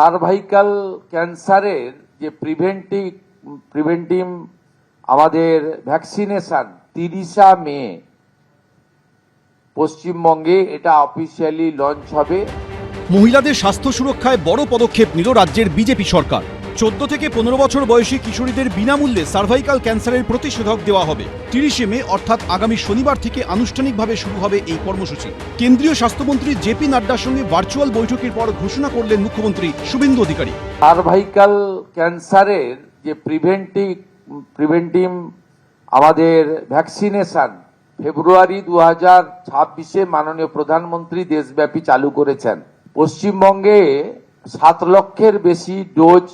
Cervical ক্যান্সারের যে preventive আমাদের ভ্যাকসিনেশন 30 মে পশ্চিমবঙ্গে এটা অফিসিয়ালি লঞ্চ হবে। মহিলাদের স্বাস্থ্য সুরক্ষায় বড় পদক্ষেপ নিল রাজ্যের বিজেপি সরকার। 14 থেকে 15 বছর বয়সী কিশোরীদের বিনামূল্যে সার্ভাইকাল ক্যান্সারের প্রতিষেধক দেওয়া হবে। 30 মে অর্থাৎ আগামী শনিবার থেকে আনুষ্ঠানিকভাবে শুরু হবে এই কর্মসূচি। কেন্দ্রীয় স্বাস্থ্যমন্ত্রী জেপি নাড্ডার সঙ্গে ভার্চুয়াল বৈঠকের পর ঘোষণা করলেন মুখ্যমন্ত্রী শুভেন্দু অধিকারী। সার্ভাইকাল ক্যান্সারের যে প্রিভেন্টিভ আমাদের ভ্যাকসিনেশন ফেব্রুয়ারি 2026 মাননীয় প্রধানমন্ত্রী দেশব্যাপী চালু করেছেন। পশ্চিমবঙ্গে 7 লক্ষের বেশি ডোজ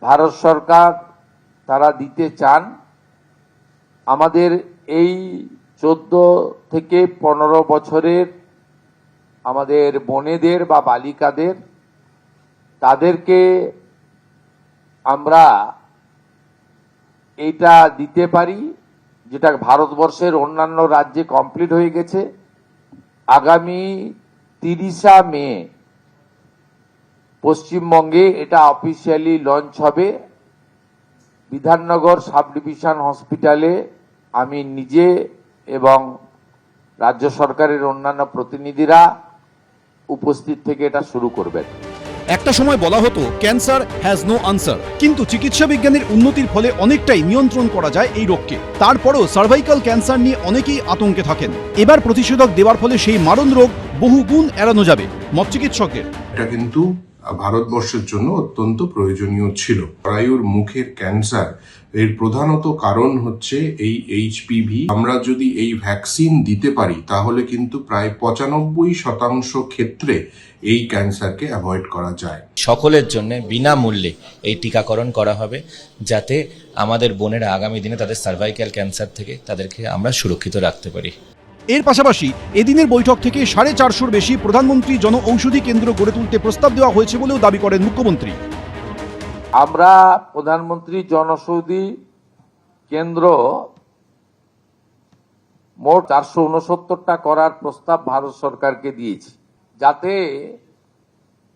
ভারত সরকার তারা দিতে চান। আমাদের এই 14 থেকে 15 বছরের আমাদের বোনেদের বা বালিকাদের তাদেরকে আমরা এটা দিতে পারি, যেটা ভারতবর্ষের অন্যান্য রাজ্যে কমপ্লিট হয়ে গেছে। আগামী 30 মে পশ্চিমবঙ্গে এটা অফিসিয়ালি লঞ্চ হবে। বিধাননগর সাব ডিভিশন হসপিটালে আমি নিজে এবং রাজ্য সরকারের অন্যান্য প্রতিনিধিরা উপস্থিত থেকে এটা শুরু করবেন। একটা সময় বলা হতো ক্যান্সার হ্যাজ নো আনসার, কিন্তু চিকিৎসা বিজ্ঞানের উন্নতির ফলে অনেকটাই নিয়ন্ত্রণ করা যায় এই রোগকে। তারপরও সার্ভাইকাল ক্যান্সার নিয়ে অনেকেই আতঙ্কে থাকেন। এবার প্রতিষেধক দেওয়ার ফলে সেই মারণ রোগ বহু গুণ এড়ানো যাবে মত চিকিৎসকদের। এটা কিন্তু ভারতবর্ষের জন্য অত্যন্ত প্রয়োজনীয় ছিল। জরায়ুর মুখের ক্যান্সার এর প্রধানত কারণ হচ্ছে এই এইচপিভি। আমরা যদি এই ভ্যাকসিন দিতে পারি তাহলে কিন্তু প্রায় 95% ক্ষেত্রে এই ক্যান্সারকে অ্যাভয়েড করা যায়। সকলের জন্য বিনামূল্যে এই টিকাকরণ করা হবে, যাতে আমাদের বোনেরা আগামী দিনে তাদের সার্ভাইকাল ক্যান্সার থেকে তাদেরকে আমরা সুরক্ষিত রাখতে পারি। এর পাশাপাশি এদিনের বৈঠক থেকে 450-র বেশি প্রধানমন্ত্রী জন ঔষধি কেন্দ্র গড়ে তুলতে প্রস্তাব দেওয়া হয়েছে বলেও দাবি করেন মুখ্যমন্ত্রী। আমরা প্রধানমন্ত্রী জনঔষধি কেন্দ্র মোট 469টা করার প্রস্তাব ভারত সরকারকে দিয়েছি, যাতে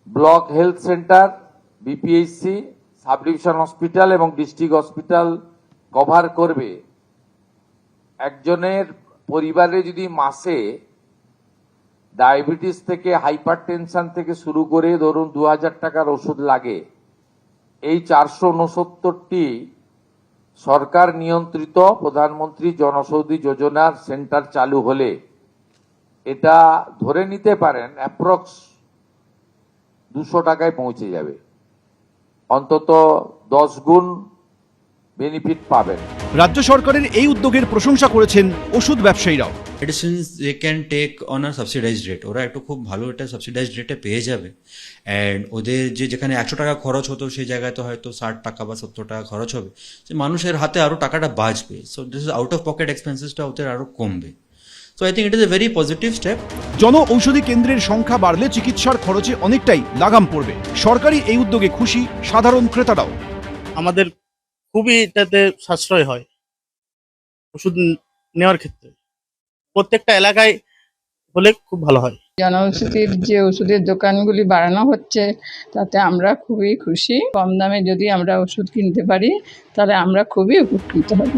block health centre, BPHC, sub division hospital এবং ডিস্ট্রিক্ট হসপিটাল কভার করবে। একজনের পরিবারে যদি মাসে ডায়াবেটিস থেকে হাইপারটেনশন থেকে শুরু করে ধরুন 2000 টাকার ওষুধ লাগে, এই 469টি সরকার নিয়ন্ত্রিত প্রধানমন্ত্রী জনঔষধি যোজনার সেন্টার চালু হলে এটা ধরে নিতে পারেন অ্যাপ্রক্স 200 টাকায় পৌঁছে যাবে। অন্তত 10 গুণ বেনিফিট পাবেন। রাজ্য সরকারের এই উদ্যোগের প্রশংসা করেছেন ওষুধ ব্যবসায়ীরাও। Medicines they can take on a subsidised rate. ওরা একটু খুব ভালো এটা সাবসিডাইজড রেটে পেয়ে যাবে। অ্যান্ড ওদের যেখানে 100 টাকা খরচ হতো সেই জায়গায় তো হয়তো 60 টাকা বা 70 টাকা খরচ হবে। যে মানুষের হাতে আরও টাকাটা বাঁচবে। So this is out of pocket এক্সপেন্সেসটা ওদের আরও কমবে। So I think it is a very positive step. Jan Aushadhi কেন্দ্রের সংখ্যা বাড়লে চিকিৎসার খরচে অনেকটাই লাগাম পড়বে। সরকারি এই উদ্যোগে খুশি সাধারণ ক্রেতারাও। আমাদের খুবই এটাতে সাশ্রয় হয় ওষুধ নেওয়ার ক্ষেত্রে। প্রত্যেকটা এলাকায় হলে খুব ভালো হয়। জনঔষধির যে ওষুধের দোকানগুলি বাড়ানো হচ্ছে তাতে আমরা খুবই খুশি। কম দামে যদি আমরা ওষুধ কিনতে পারি তাহলে আমরা খুবই উপকৃত হব।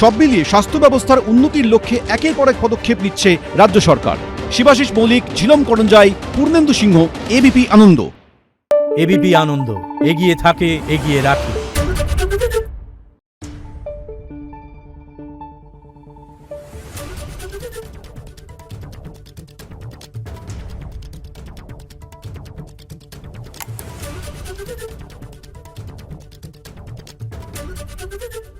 সব মিলিয়ে স্বাস্থ্য ব্যবস্থার উন্নতির লক্ষ্যে একের পর এক পদক্ষেপ নিচ্ছে রাজ্য সরকার। শিবাশিস মৌলিক, ঝিলম করঞ্জাই, পূর্ণেন্দু সিংহ, এবিপি আনন্দ। এবিপি আনন্দ, এগিয়ে থাকে, এগিয়ে রাখে। Thank you.